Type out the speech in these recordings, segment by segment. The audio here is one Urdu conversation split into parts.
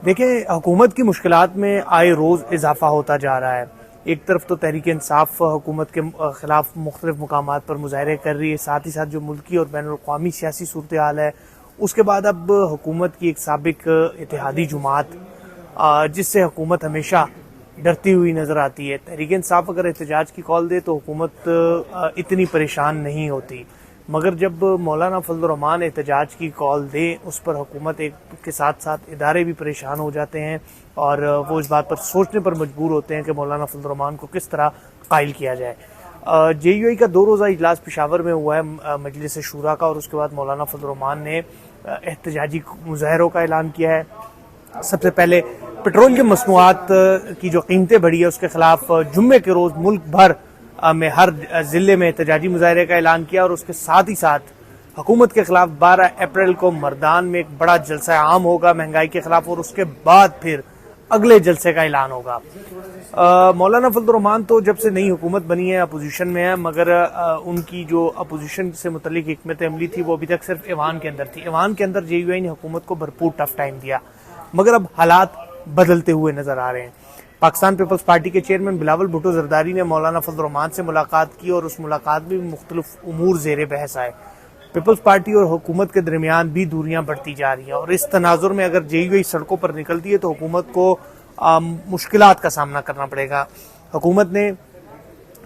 دیکھیں، حکومت کی مشکلات میں آئے روز اضافہ ہوتا جا رہا ہے۔ ایک طرف تو تحریک انصاف حکومت کے خلاف مختلف مقامات پر مظاہرے کر رہی ہے، ساتھ ہی ساتھ جو ملکی اور بین الاقوامی سیاسی صورتحال ہے اس کے بعد اب حکومت کی ایک سابق اتحادی جماعت جس سے حکومت ہمیشہ ڈرتی ہوئی نظر آتی ہے۔ تحریک انصاف اگر احتجاج کی کال دے تو حکومت اتنی پریشان نہیں ہوتی، مگر جب مولانا فضل الرحمان احتجاج کی کال دے اس پر حکومت کے ساتھ ساتھ ادارے بھی پریشان ہو جاتے ہیں اور وہ اس بات پر سوچنے پر مجبور ہوتے ہیں کہ مولانا فضل الرحمان کو کس طرح قائل کیا جائے۔ جے یو آئی کا 2 روزہ اجلاس پشاور میں ہوا ہے مجلس شورا کا، اور اس کے بعد مولانا فضل الرحمان نے احتجاجی مظاہروں کا اعلان کیا ہے۔ سب سے پہلے پیٹرولیم مصنوعات کی جو قیمتیں بڑھی ہے اس کے خلاف جمعے کے روز ملک بھر میں ہر ضلع میں احتجاجی مظاہرے کا اعلان کیا، اور اس کے ساتھ ہی ساتھ حکومت کے خلاف 12 اپریل کو مردان میں ایک بڑا جلسہ عام ہوگا مہنگائی کے خلاف، اور اس کے بعد پھر اگلے جلسے کا اعلان ہوگا۔ مولانا فضل الرحمان تو جب سے نئی حکومت بنی ہے اپوزیشن میں ہے، مگر ان کی جو اپوزیشن سے متعلق حکمت عملی تھی وہ ابھی تک صرف ایوان کے اندر تھی۔ ایوان کے اندر جے یو آئی نے حکومت کو بھرپور ٹف ٹائم دیا، مگر اب حالات بدلتے ہوئے نظر آ رہے ہیں۔ پاکستان پیپلز پارٹی کے چیئرمین بلاول بھٹو زرداری نے مولانا فضل الرحمان سے ملاقات کی، اور اس ملاقات میں بھی مختلف امور زیر بحث آئے۔ پیپلز پارٹی اور حکومت کے درمیان بھی دوریاں بڑھتی جا رہی ہیں، اور اس تناظر میں اگر جے یو آئی سڑکوں پر نکلتی ہے تو حکومت کو مشکلات کا سامنا کرنا پڑے گا۔ حکومت نے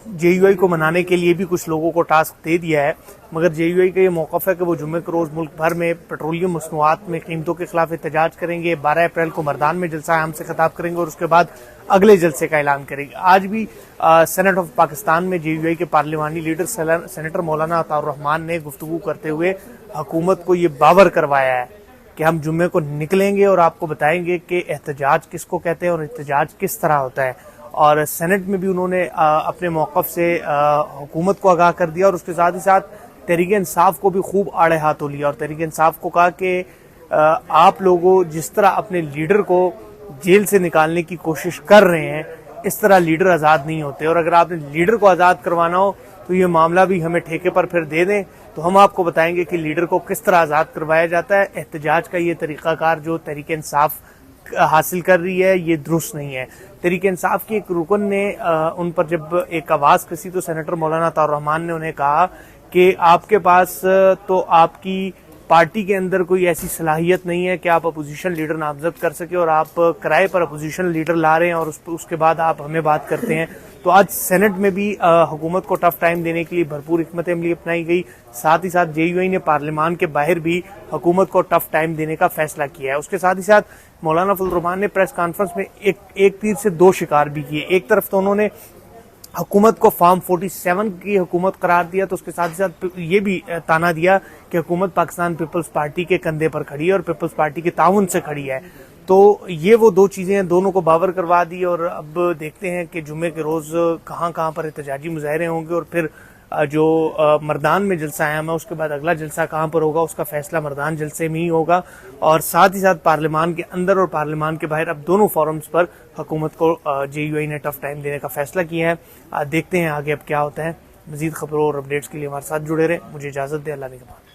جے یو آئی کو منانے کے لیے بھی کچھ لوگوں کو ٹاسک دے دیا ہے، مگر جے یو آئی کا یہ موقف ہے کہ وہ جمعے کے روز ملک بھر میں پیٹرولیم مصنوعات میں قیمتوں کے خلاف احتجاج کریں گے، 12 اپریل کو مردان میں جلسہ عام سے خطاب کریں گے، اور اس کے بعد اگلے جلسے کا اعلان کریں گے۔ آج بھی سینٹ آف پاکستان میں جے یو آئی کے پارلیمانی لیڈر سینیٹر مولانا عطاء الرحمان نے گفتگو کرتے ہوئے حکومت کو یہ باور کروایا ہے کہ ہم جمعے کو نکلیں گے اور آپ کو بتائیں گے کہ احتجاج کس کو کہتے ہیں اور احتجاج کس طرح ہوتا ہے۔ اور سینٹ میں بھی انہوں نے اپنے موقف سے حکومت کو آگاہ کر دیا، اور اس کے ساتھ ہی ساتھ تحریک انصاف کو بھی خوب آڑے ہاتھوں لیا، اور تحریک انصاف کو کہا کہ آپ لوگوں جس طرح اپنے لیڈر کو جیل سے نکالنے کی کوشش کر رہے ہیں اس طرح لیڈر آزاد نہیں ہوتے، اور اگر آپ نے لیڈر کو آزاد کروانا ہو تو یہ معاملہ بھی ہمیں ٹھیکے پر پھر دے دیں، تو ہم آپ کو بتائیں گے کہ لیڈر کو کس طرح آزاد کروایا جاتا ہے۔ احتجاج کا یہ طریقہ کار جو تحریک انصاف حاصل کر رہی ہے یہ درست نہیں ہے۔ تحریک انصاف کے ایک رکن نے ان پر جب ایک آواز کسی تو سینیٹر مولانا عطاء الرحمان نے انہیں کہا کہ آپ کے پاس تو آپ کی پارٹی کے اندر کوئی ایسی صلاحیت نہیں ہے کہ آپ اپوزیشن لیڈر نامزد کر سکے، اور آپ کرائے پر اپوزیشن لیڈر لا رہے ہیں اور اس کے بعد آپ ہمیں بات کرتے ہیں۔ تو آج سینٹ میں بھی حکومت کو ٹف ٹائم دینے کے لیے بھرپور حکمت عملی اپنائی گئی، ساتھ ہی ساتھ جے یو آئی نے پارلیمان کے باہر بھی حکومت کو ٹف ٹائم دینے کا فیصلہ کیا ہے۔ اس کے ساتھ ہی ساتھ مولانا فضل الرحمان نے پریس کانفرنس میں ایک تیر سے 2 شکار بھی کیے۔ ایک طرف تو انہوں نے حکومت کو فارم 47 کی حکومت قرار دیا، تو اس کے ساتھ ساتھ یہ بھی تانا دیا کہ حکومت پاکستان پیپلز پارٹی کے کندھے پر کھڑی ہے اور پیپلز پارٹی کے تعاون سے کھڑی ہے۔ تو یہ وہ 2 چیزیں ہیں، دونوں کو باور کروا دی، اور اب دیکھتے ہیں کہ جمعے کے روز کہاں کہاں پر احتجاجی مظاہرے ہوں گے، اور پھر جو مردان میں جلسہ عام ہے اس کے بعد اگلا جلسہ کہاں پر ہوگا اس کا فیصلہ مردان جلسے میں ہی ہوگا، اور ساتھ ہی ساتھ پارلیمان کے اندر اور پارلیمان کے باہر اب دونوں فورمز پر حکومت کو جے یو آئی نے ٹف ٹائم دینے کا فیصلہ کیا ہے۔ دیکھتے ہیں آگے اب کیا ہوتا ہے۔ مزید خبروں اور اپڈیٹس کے لیے ہمارے ساتھ جڑے رہیں۔ مجھے اجازت دیں، اللہ نگہبان۔